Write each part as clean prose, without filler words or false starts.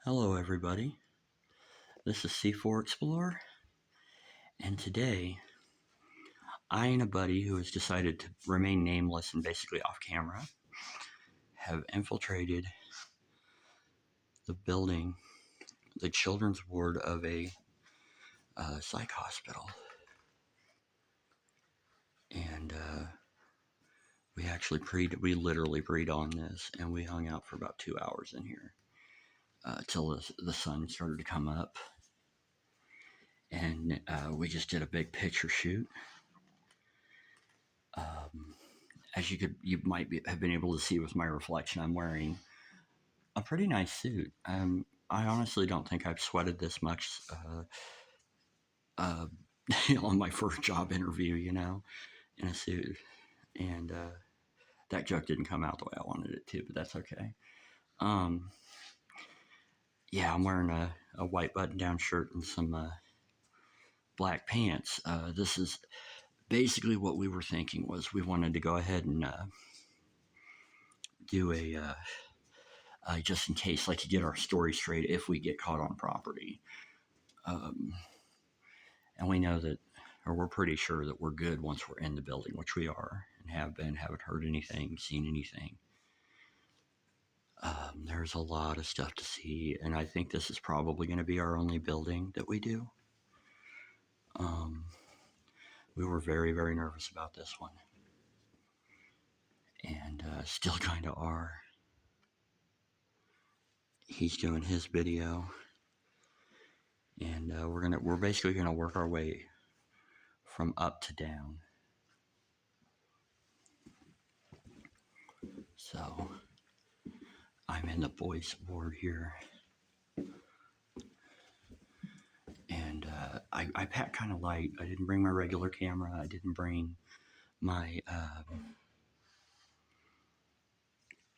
Hello everybody, this is C4 Explorer, and today I and a buddy who has decided to remain nameless and basically off camera have infiltrated the building, the children's ward of a psych hospital, and we literally preyed on this, and we hung out for about 2 hours in here till the sun started to come up, and we just did a big picture shoot. As you might have been able to see with my reflection, I'm wearing a pretty nice suit. I honestly don't think I've sweated this much on my first job interview, in a suit. And that joke didn't come out the way I wanted it to, but that's okay. Yeah, I'm wearing a white button-down shirt and some black pants. This is basically what we were thinking was we wanted to go ahead and do a just in case, like to get our story straight if we get caught on property. And we know that, or we're pretty sure that we're good once we're in the building, which we are and have been, haven't heard anything, seen anything. There's a lot of stuff to see, and I think this is probably going to be our only building that we do. We were very, very nervous about this one, and still kind of are. He's doing his video, and we're basically gonna work our way from up to down. So I'm in the boys ward here, and I packed kind of light. I didn't bring my regular camera. I didn't bring my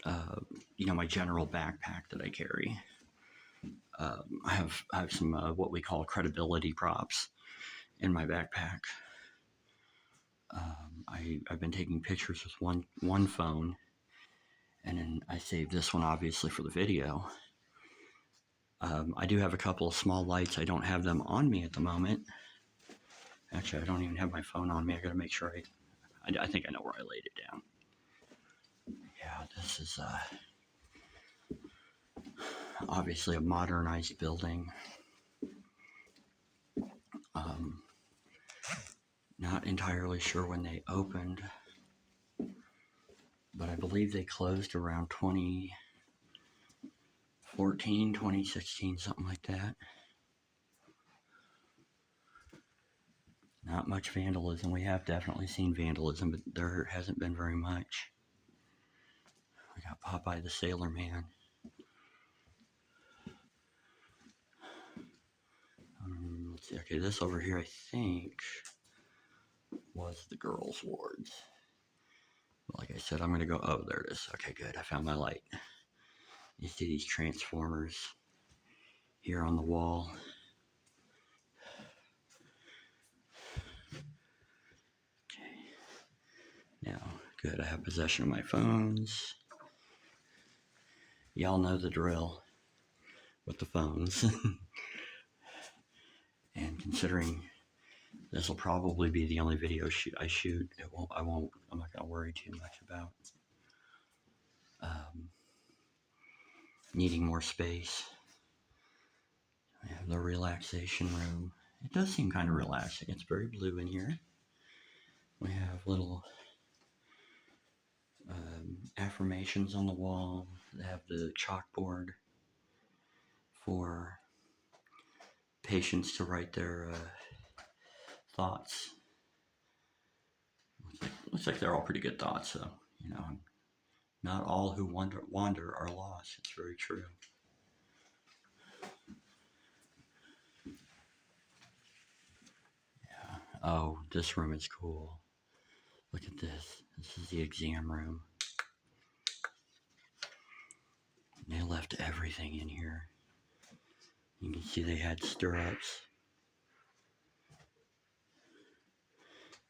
my general backpack that I carry. I have some what we call credibility props in my backpack. I've been taking pictures with one phone, and then I saved this one obviously for the video. I do have a couple of small lights. I don't have them on me at the moment. Actually, I don't even have my phone on me. I gotta make sure I think I know where I laid it down. Yeah, this is obviously a modernized building. Not entirely sure when they opened, but I believe they closed around 2014, 2016, something like that. Not much vandalism. We have definitely seen vandalism, but there hasn't been very much. We got Popeye the Sailor Man. Let's see. Okay, this over here I think was the girls' wards. Like I said, I'm gonna go. Oh, there it is. Okay, good. I found my light. You see these transformers here on the wall. Okay. Now, good. I have possession of my phones. Y'all know the drill with the phones. And considering this will probably be the only video I shoot, I'm not gonna worry too much about needing more space. We have the relaxation room. It does seem kind of relaxing. It's very blue in here. We have little affirmations on the wall. They have the chalkboard for patients to write their thoughts. Looks like they're all pretty good thoughts, so, not all who wander are lost. It's very true. Yeah. Oh, this room is cool. Look at this. This is the exam room. They left everything in here. You can see they had stirrups.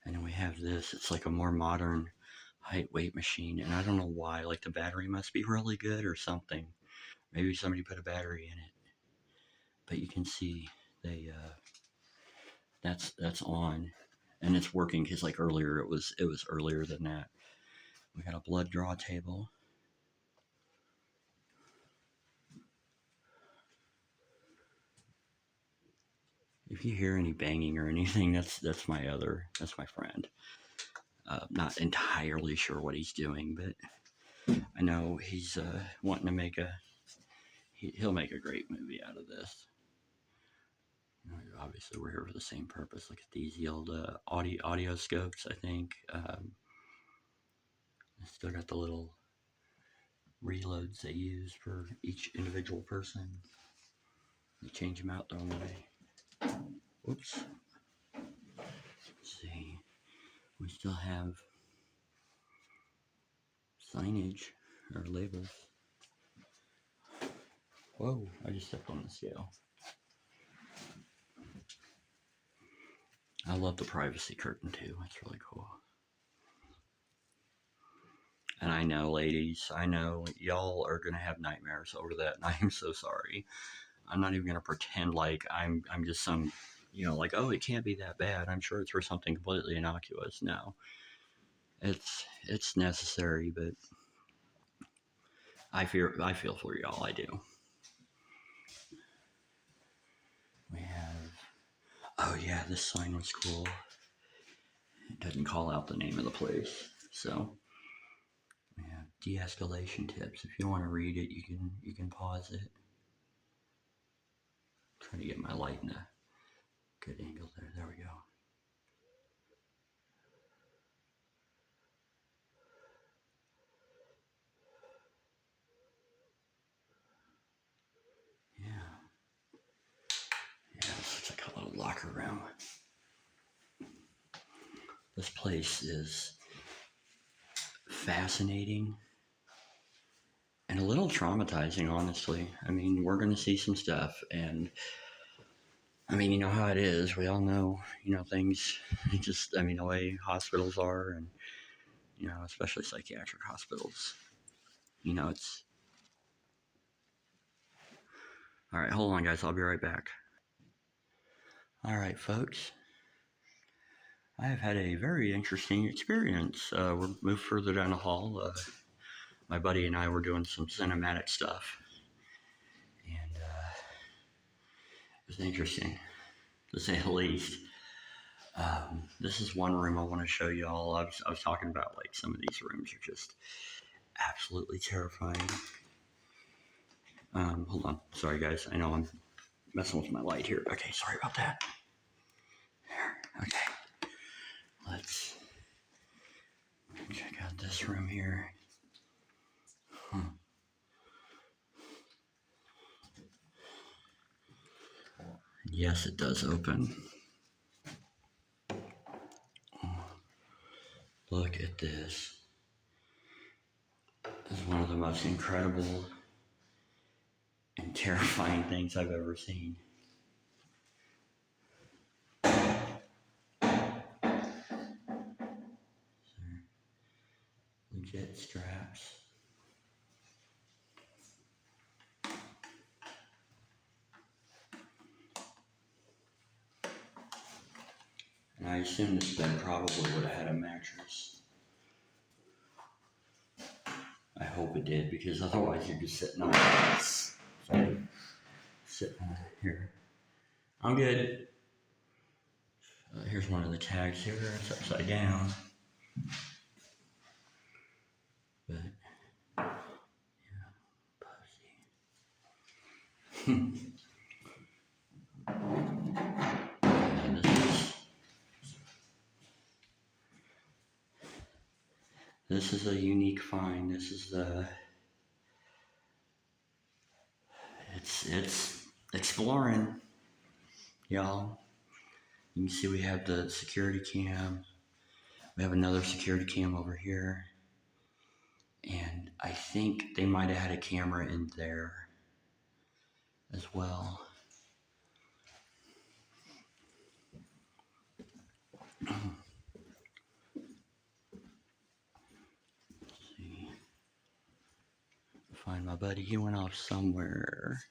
And then we have this. It's like a more modern height weight machine. And I don't know why. Like the battery must be really good or something. Maybe somebody put a battery in it. but you can see they that's on, and it's working because like earlier it was earlier than that. We got a blood draw table. If you hear any banging or anything, that's my friend. Not entirely sure what he's doing, but I know he's wanting to make he'll make a great movie out of this. Obviously, we're here for the same purpose. Look at these old audio scopes. I think still got the little reloads they use for each individual person. They change them out, don't they? Whoops. Let's see. We still have signage or labels. Whoa, I just stepped on the scale. I love the privacy curtain too. That's really cool. And I know, ladies, I know y'all are gonna have nightmares over that, and I'm so sorry. I'm not even gonna pretend like I'm just some, like, oh, it can't be that bad. I'm sure it's for something completely innocuous. No, it's necessary, but I feel for y'all. I do. We have. Oh yeah, this sign was cool. It doesn't call out the name of the place, so we have de-escalation tips. If you want to read it, you can pause it. Trying to get my light in a good angle there. There we go. Yeah, this looks like a little locker room. This place is fascinating and a little traumatizing, honestly. I mean, we're going to see some stuff, and I mean, you know how it is. We all know, things just, I mean, the way hospitals are, and, especially psychiatric hospitals, it's. All right, hold on, guys. I'll be right back. All right, folks. I have had a very interesting experience. We're moved further down the hall. My buddy and I were doing some cinematic stuff, and it was interesting, to say the least. This is one room I want to show you all. I was talking about, like, some of these rooms are just absolutely terrifying. Hold on. Sorry, guys. I know I'm messing with my light here. Okay, sorry about that. There. Okay. Let's check out this room here. Yes, it does open. Look at this. This is one of the most incredible and terrifying things I've ever seen. Legit straps. And I assume this bed probably would have had a mattress. I hope it did, because otherwise you're just sitting on this. Sitting here. I'm good. Here's one of the tags here. It's upside down. But, yeah, pussy. And this is a unique find. This is it's exploring, y'all. You can see we have the security cam. We have another security cam over here. And I think they might have had a camera in there as well. Let's see. Find my buddy. He went off somewhere.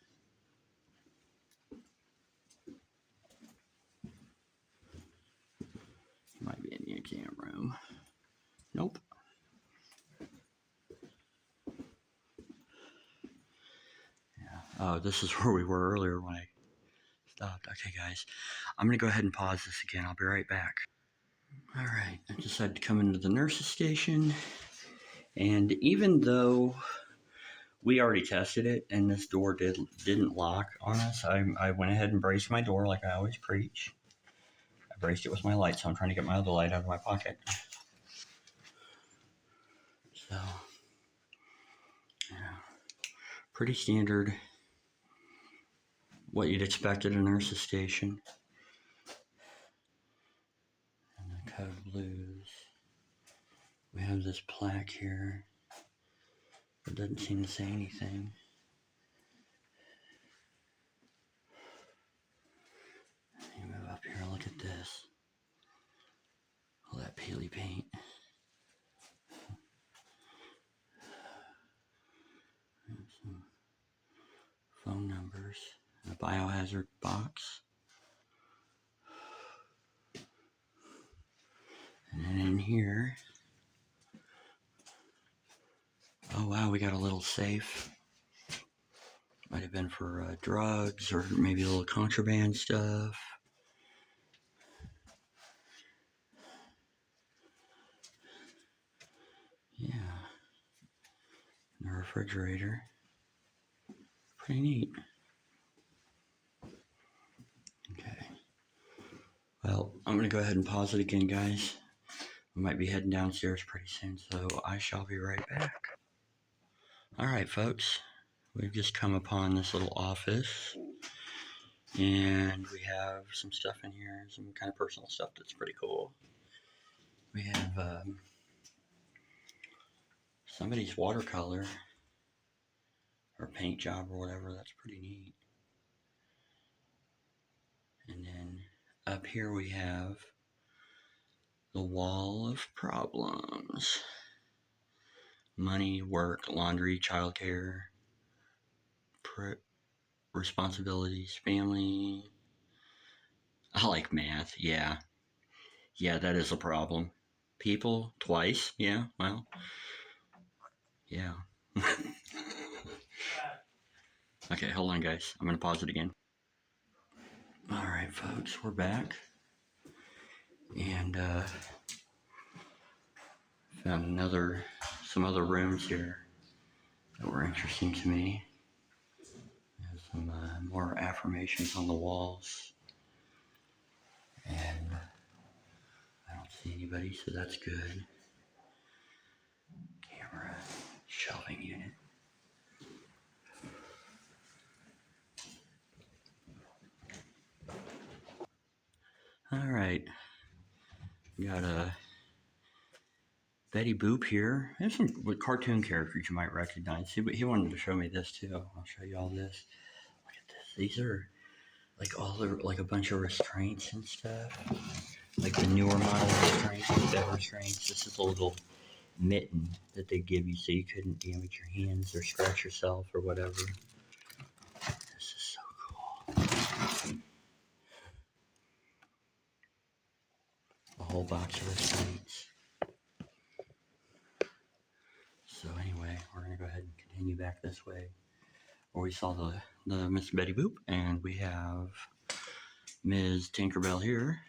exam room. Nope. Yeah. Oh, this is where we were earlier when I stopped. Okay, guys. I'm going to go ahead and pause this again. I'll be right back. All right. I decided to come into the nurse's station. And even though we already tested it and this door didn't lock on us, I went ahead and braced my door like I always preach. I braced it with my light, so I'm trying to get my other light out of my pocket. So, yeah. Pretty standard. What you'd expect at a nurse's station. And the code blues. We have this plaque here. It doesn't seem to say anything. Let me move up here and look at this. All that peely paint. And some phone numbers. A biohazard box. And then in here, oh wow, we got a little safe. Might have been for drugs or maybe a little contraband stuff. Yeah. And a refrigerator. Pretty neat. Okay. Well, I'm going to go ahead and pause it again, guys. We might be heading downstairs pretty soon, so I shall be right back. All right, folks. We've just come upon this little office, and we have some stuff in here, some kind of personal stuff that's pretty cool. We have somebody's watercolor or paint job or whatever. That's pretty neat. And then up here we have the wall of problems. Money, work, laundry, childcare, responsibilities, family. I like math. Yeah, that is a problem. People, twice. Yeah, well, yeah. Okay, hold on, guys. I'm going to pause it again. All right, folks, we're back. And found some other rooms here that were interesting to me. There's some more affirmations on the walls. And I don't see anybody, so that's good. Camera, shelving unit. All right. Got a Betty Boop here. There's some cartoon characters you might recognize. He wanted to show me this too. I'll show you all this. Look at this. These are like a bunch of restraints and stuff. Like the newer model restraints, the better restraints. This is a little mitten that they give you so you couldn't damage your hands or scratch yourself or whatever. This is so cool. A whole box of restraints. So anyway, we're going to go ahead and continue back this way. Where we saw the Miss Betty Boop, and we have Ms. Tinkerbell here.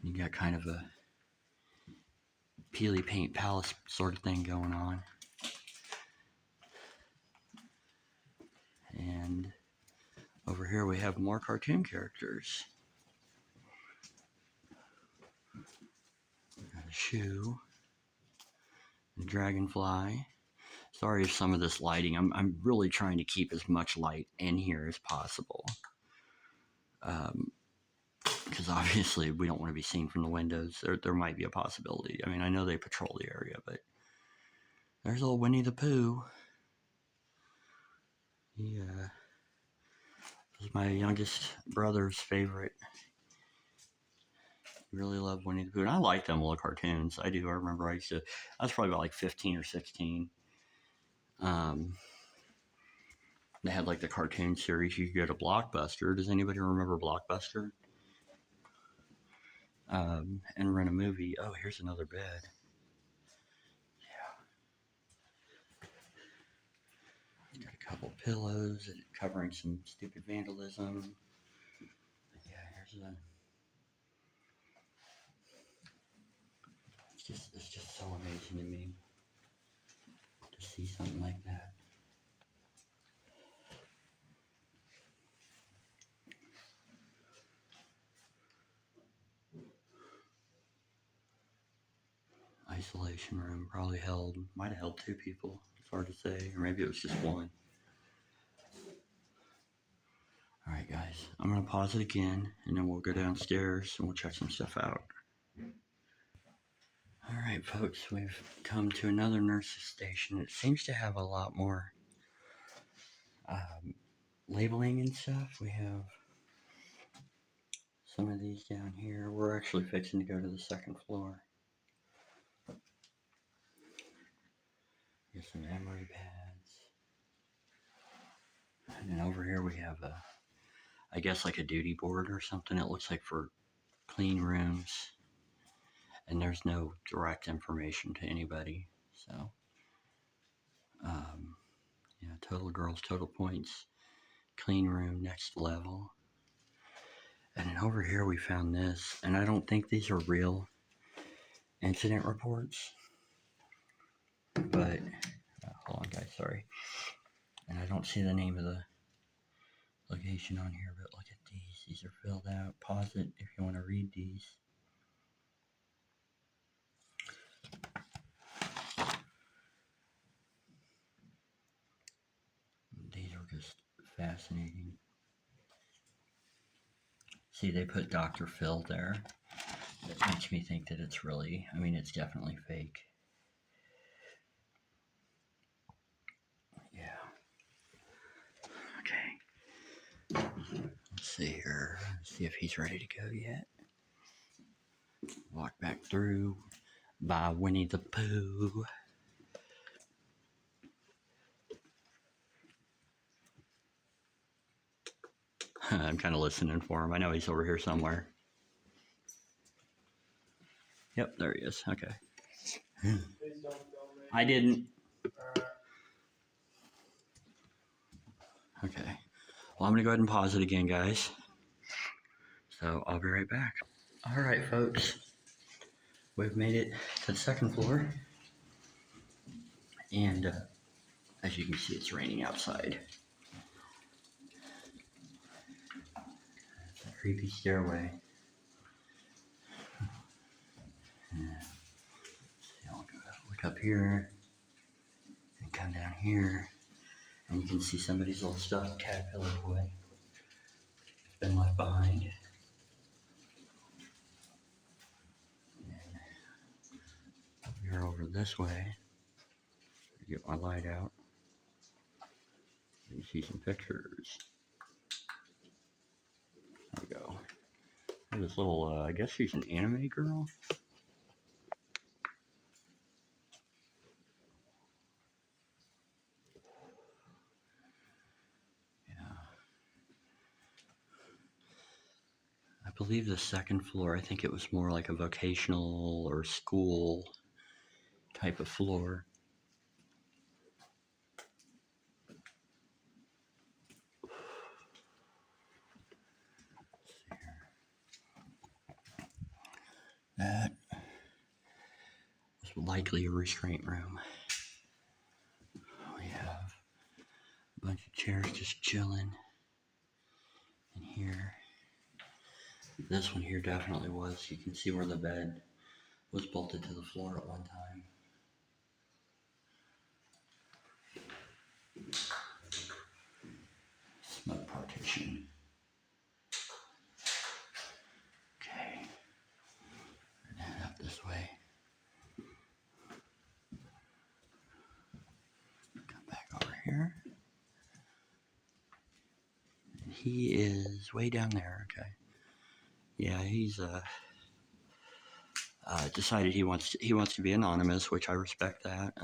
You got kind of a peely paint palace sort of thing going on. And over here we have more cartoon characters. Got a shoe, a dragonfly. Sorry if some of this lighting, I'm really trying to keep as much light in here as possible. Because obviously we don't want to be seen from the windows. There might be a possibility. I mean, I know they patrol the area, but there's old Winnie the Pooh. Yeah. This is my youngest brother's favorite. He really loved Winnie the Pooh. And I like them little cartoons. I do. I remember I was probably about like 15 or 16. They had like the cartoon series. You could go to Blockbuster. Does anybody remember Blockbuster? and rent a movie. Oh, here's another bed. Got a couple pillows and covering some stupid vandalism. Yeah, it's just so amazing to me to see something like that. Isolation room might have held 2 people. It's hard to say, or maybe it was just one. All right, guys, I'm gonna pause it again, and then we'll go downstairs and we'll check some stuff out. All right, folks, we've come to another nurse's station. It seems to have a lot more labeling and stuff. We have some of these down here. We're actually fixing to go to the 2nd floor. Here's some emery pads. And then over here we have I guess like a duty board or something. It looks like for clean rooms. And there's no direct information to anybody. So, yeah, total girls, total points, clean room, next level. And then over here we found this, and I don't think these are real incident reports, but hold on, guys, sorry. And I don't see the name of the location on here, but look at these. These are filled out. Pause it if you want to read these. These are just fascinating. See, they put Dr. Phil there. That makes me think that it's really, I mean, it's definitely fake. Yeah. Okay. Let's see here. See if he's ready to go yet. Walk back through by Winnie the Pooh. I'm kind of listening for him. I know he's over here somewhere. Yep, there he is. Okay. I didn't. Okay. Well, I'm going to go ahead and pause it again, guys. So I'll be right back. All right, folks. We've made it to the 2nd floor. And as you can see, it's raining outside. It's a creepy stairway. I'll look up here and come down here. And you can see somebody's little stuffed caterpillar toy. It's been left behind. You're over this way. Get my light out. You see some pictures. There we go. There's this little, I guess she's an anime girl. Yeah. I believe the 2nd floor, I think it was more like a vocational or school type of floor. That was likely a restraint room. We have a bunch of chairs just chilling in here. This one here definitely was. You can see where the bed was bolted to the floor at one time. Smoke partition. Okay. And head up this way. Come back over here. And he is way down there. Okay. Yeah, he's decided he wants to be anonymous, which I respect that.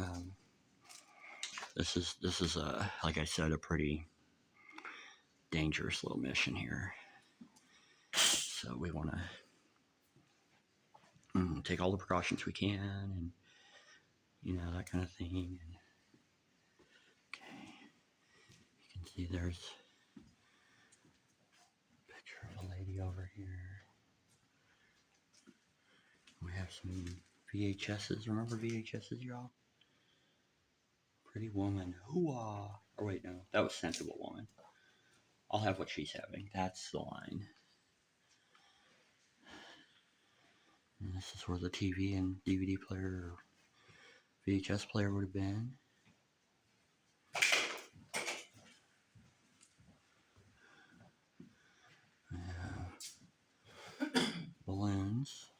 This is like I said, a pretty dangerous little mission here. So we want to take all the precautions we can, and that kind of thing. And okay, you can see there's a picture of a lady over here. We have some VHSs. Remember VHSs, y'all? Pretty Woman. Hoo-ah. Or wait, no, that was Sensible Woman. I'll have what she's having. That's the line. And this is where the TV and DVD player or VHS player would have been. Balloons.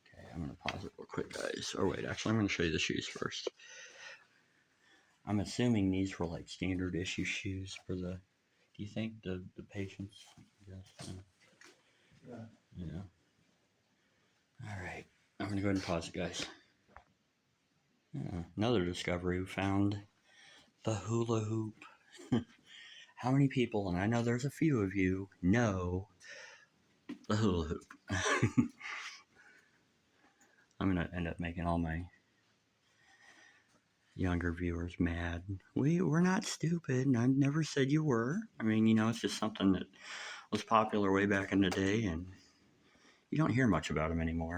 Okay, I'm going to pause it real quick, guys. Or wait, actually, I'm going to show you the shoes first. I'm assuming these were like standard issue shoes for the, do you think, the patients? Yes. Yeah. All right. I'm going to go ahead and pause it, guys. Another discovery. We found the hula hoop. How many people, and I know there's a few of you, know the hula hoop? I'm going to end up making all my younger viewers mad. We're not stupid, and I never said you were. I mean, it's just something that was popular way back in the day, and you don't hear much about them anymore.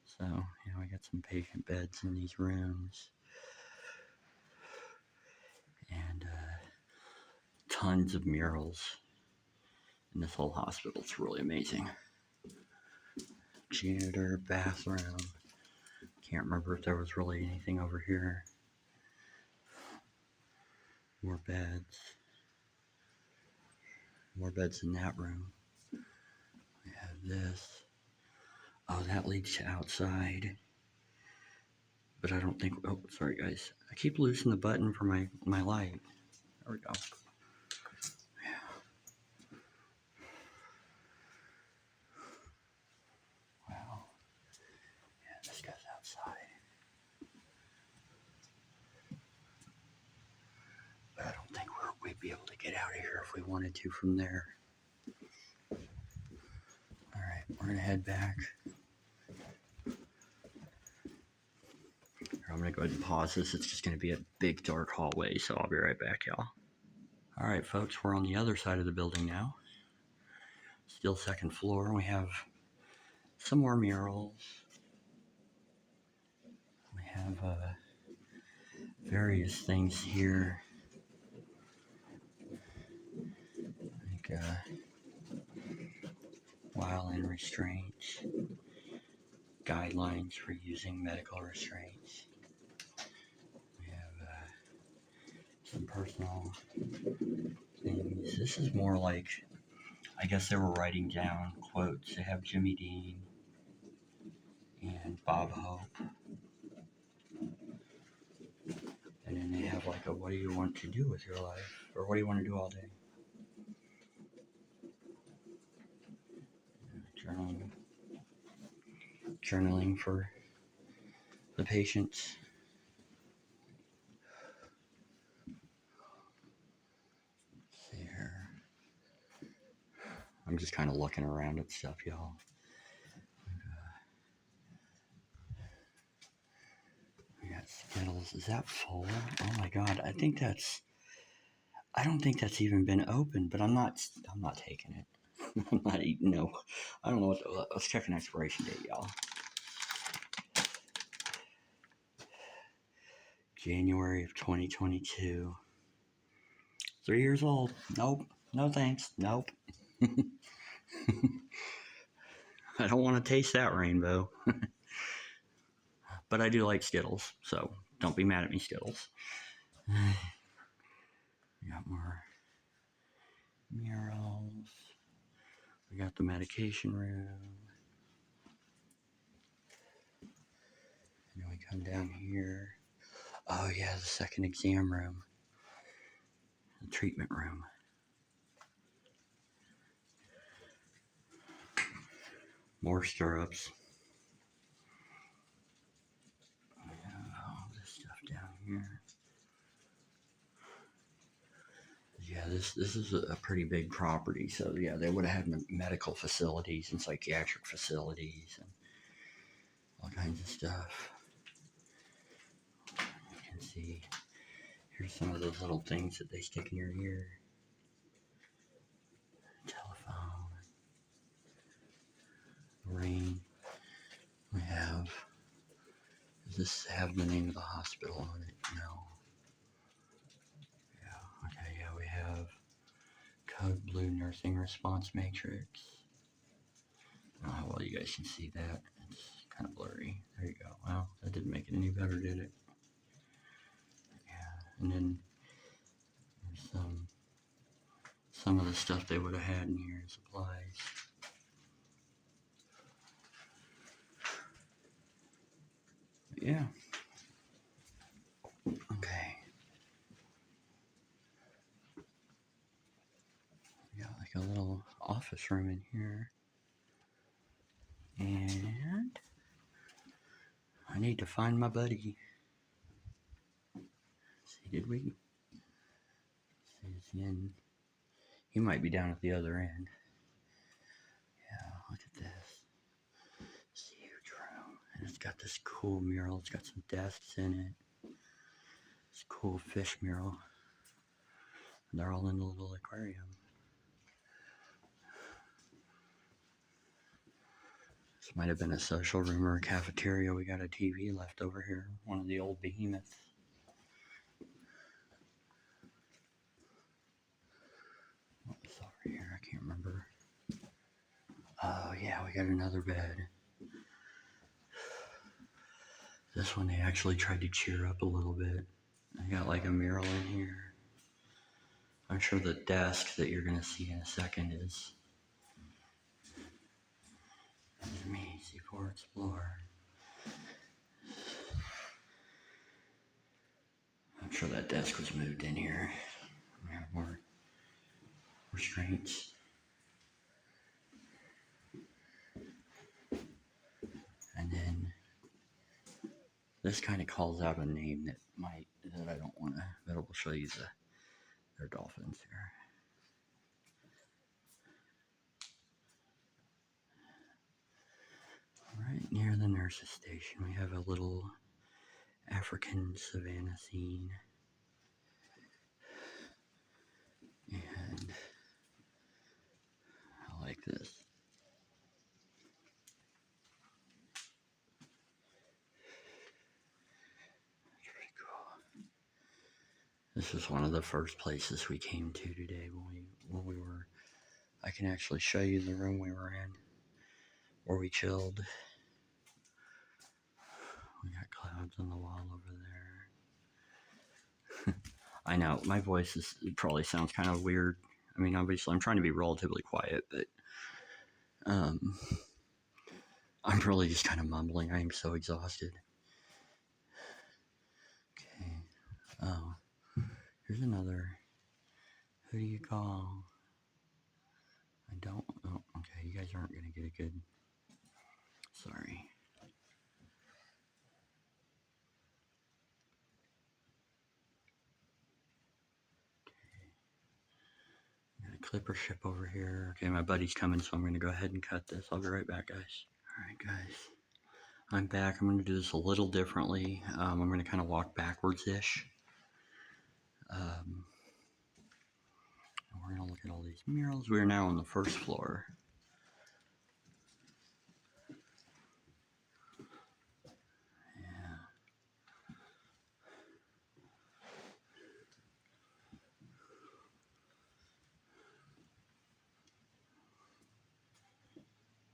So, we got some patient beds in these rooms, and tons of murals in this whole hospital. It's really amazing. Janitor, bathroom. Can't remember if there was really anything over here. More beds. More beds in that room. We have this. Oh, that leads to outside. But I don't think... Oh, sorry, guys. I keep losing the button for my light. There we go. Yeah. Wow. Yeah, this guy's outside. But I don't think we'd be able to get out of here if we wanted to from there. Alright, we're going to head back. I'm going to go ahead and pause this. It's just going to be a big dark hallway, so I'll be right back, y'all. Alright, folks, we're on the other side of the building now. Still second floor. We have some more murals. We have various things here. Like while in restraints, guidelines for using medical restraints. We have some personal things. This is more like, I guess they were writing down quotes. They have Jimmy Dean and Bob Hope. And then they have like a, what do you want to do with your life? Or what do you want to do all day? Journaling for the patients. Let's see here. I'm just kind of looking around at stuff, y'all. We got Skittles. Is that full? Oh my god, I don't think that's even been opened, but I'm not taking it. I'm not eating, no. I don't know what let's check an expiration date, y'all. January of 2022. 3 years old. Nope. No thanks. Nope. I don't want to taste that rainbow. But I do like Skittles, so don't be mad at me, Skittles. We got more murals. We got the medication room. And then we come down here. Oh yeah, the second exam room. The treatment room. More stirrups. We have all this stuff down here. Yeah, this is a pretty big property, so yeah, they would have had medical facilities and psychiatric facilities and all kinds of stuff. You can see here's some of those little things that they stick in your ear. Telephone. Rain. We have. Does this have the name of the hospital on it? No. Yeah. Okay. Yeah, we have Code Blue Nursing Response Matrix. I don't know how well you guys can see that. It's kind of blurry. There you go. Well, that didn't make it any better, did it? Yeah. And then there's some of the stuff they would have had in here, supplies. But yeah. Okay. We got like a little office room in here. And I need to find my buddy. See, did we? See, is he in? He might be down at the other end. Yeah, look at this. It's a huge room. And it's got this cool mural. It's got some desks in it. It's a cool fish mural. And they're all in the little aquarium. This might have been a social room or a cafeteria. We got a TV left over here. One of the old behemoths. What's over here? I can't remember. Oh, yeah, we got another bed. This one they actually tried to cheer up a little bit. I got like a mural in here. I'm sure the desk that you're going to see in a second is me, C4 Explorer. I'm sure that desk was moved in here. We have more restraints. And then this kind of calls out a name that I don't want to, but I will show you their dolphins here. Right near the nurse's station, we have a little African savanna scene. And I like this. That's pretty cool. This is one of the first places we came to today when we were. I can actually show you the room we were in, where we chilled. We got clouds on the wall over there. I know, my voice probably sounds kind of weird. I mean, obviously, I'm trying to be relatively quiet, but I'm probably just kind of mumbling. I am so exhausted. Okay. Oh, here's another. Who do you call? I don't. Oh, okay. You guys aren't going to get a good. Sorry. Clipper ship over here. Okay, my buddy's coming, so I'm going to go ahead and cut this. I'll be right back, guys. Alright, guys. I'm back. I'm going to do this a little differently. I'm going to kind of walk backwards-ish. We're going to look at all these murals. We're now on the first floor. Yeah.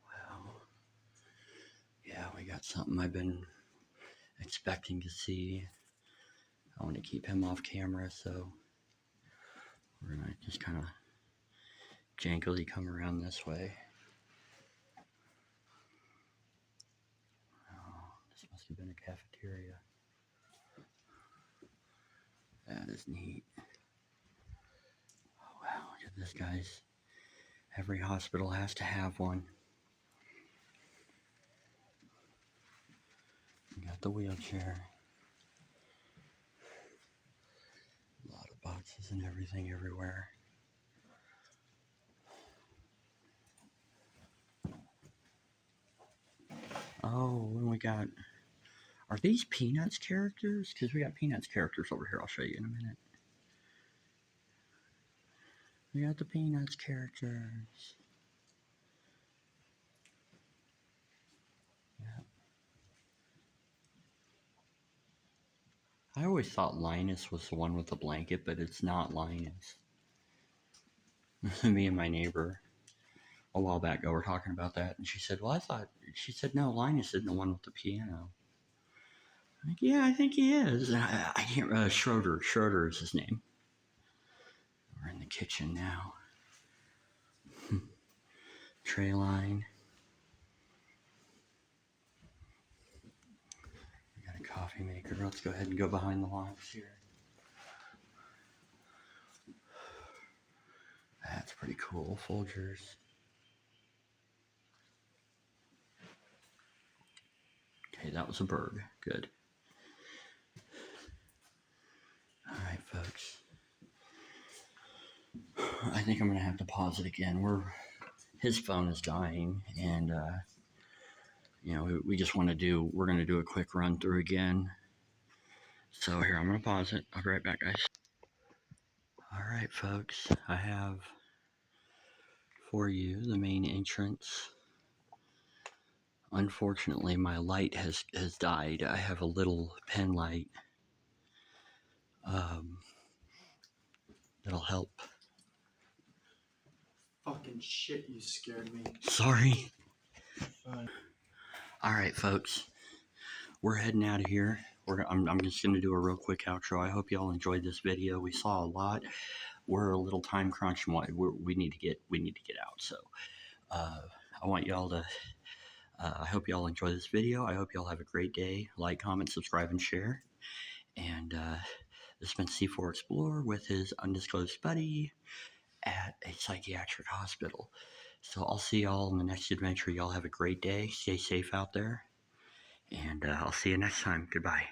Wow. Yeah, we got something I've been expecting to see. I want to keep him off camera, so we're going to just kind of jankily come around this way. Oh, this must have been a cafeteria. That is neat. Oh, wow, look at this, guys. Every hospital has to have one. We got the wheelchair. A lot of boxes and everything everywhere. got, are these Peanuts characters? Because we got Peanuts characters over here. I'll show you in a minute. We got the Peanuts characters. Yeah. I always thought Linus was the one with the blanket, but it's not Linus. Me and my neighbor a while back ago were talking about that, and she said, well, she said, no, Linus isn't the one with the piano. I'm like, yeah, I think he is. I can't, Schroeder is his name. We're in the kitchen now. Tray line. We got a coffee maker. Let's go ahead and go behind the lines here. That's pretty cool. Folgers. Okay, that was a bird. Good. All right, folks. I think I'm going to have to pause it again. His phone is dying, and, we just want to we're going to do a quick run through again. So here, I'm going to pause it. I'll be right back, guys. All right, folks. I have for you the main entrance. Unfortunately, my light has died. I have a little pen light. That'll help. Fucking shit, you scared me. Sorry. All right, folks. We're heading out of here. I'm just going to do a real quick outro. I hope y'all enjoyed this video. We saw a lot. We're a little time crunch, and we need to get out. So I want y'all to. I hope y'all enjoy this video. I hope y'all have a great day. Like, comment, subscribe, and share. And this has been C4 Explorer with his undisclosed buddy at a psychiatric hospital. So I'll see y'all in the next adventure. Y'all have a great day. Stay safe out there. And I'll see you next time. Goodbye.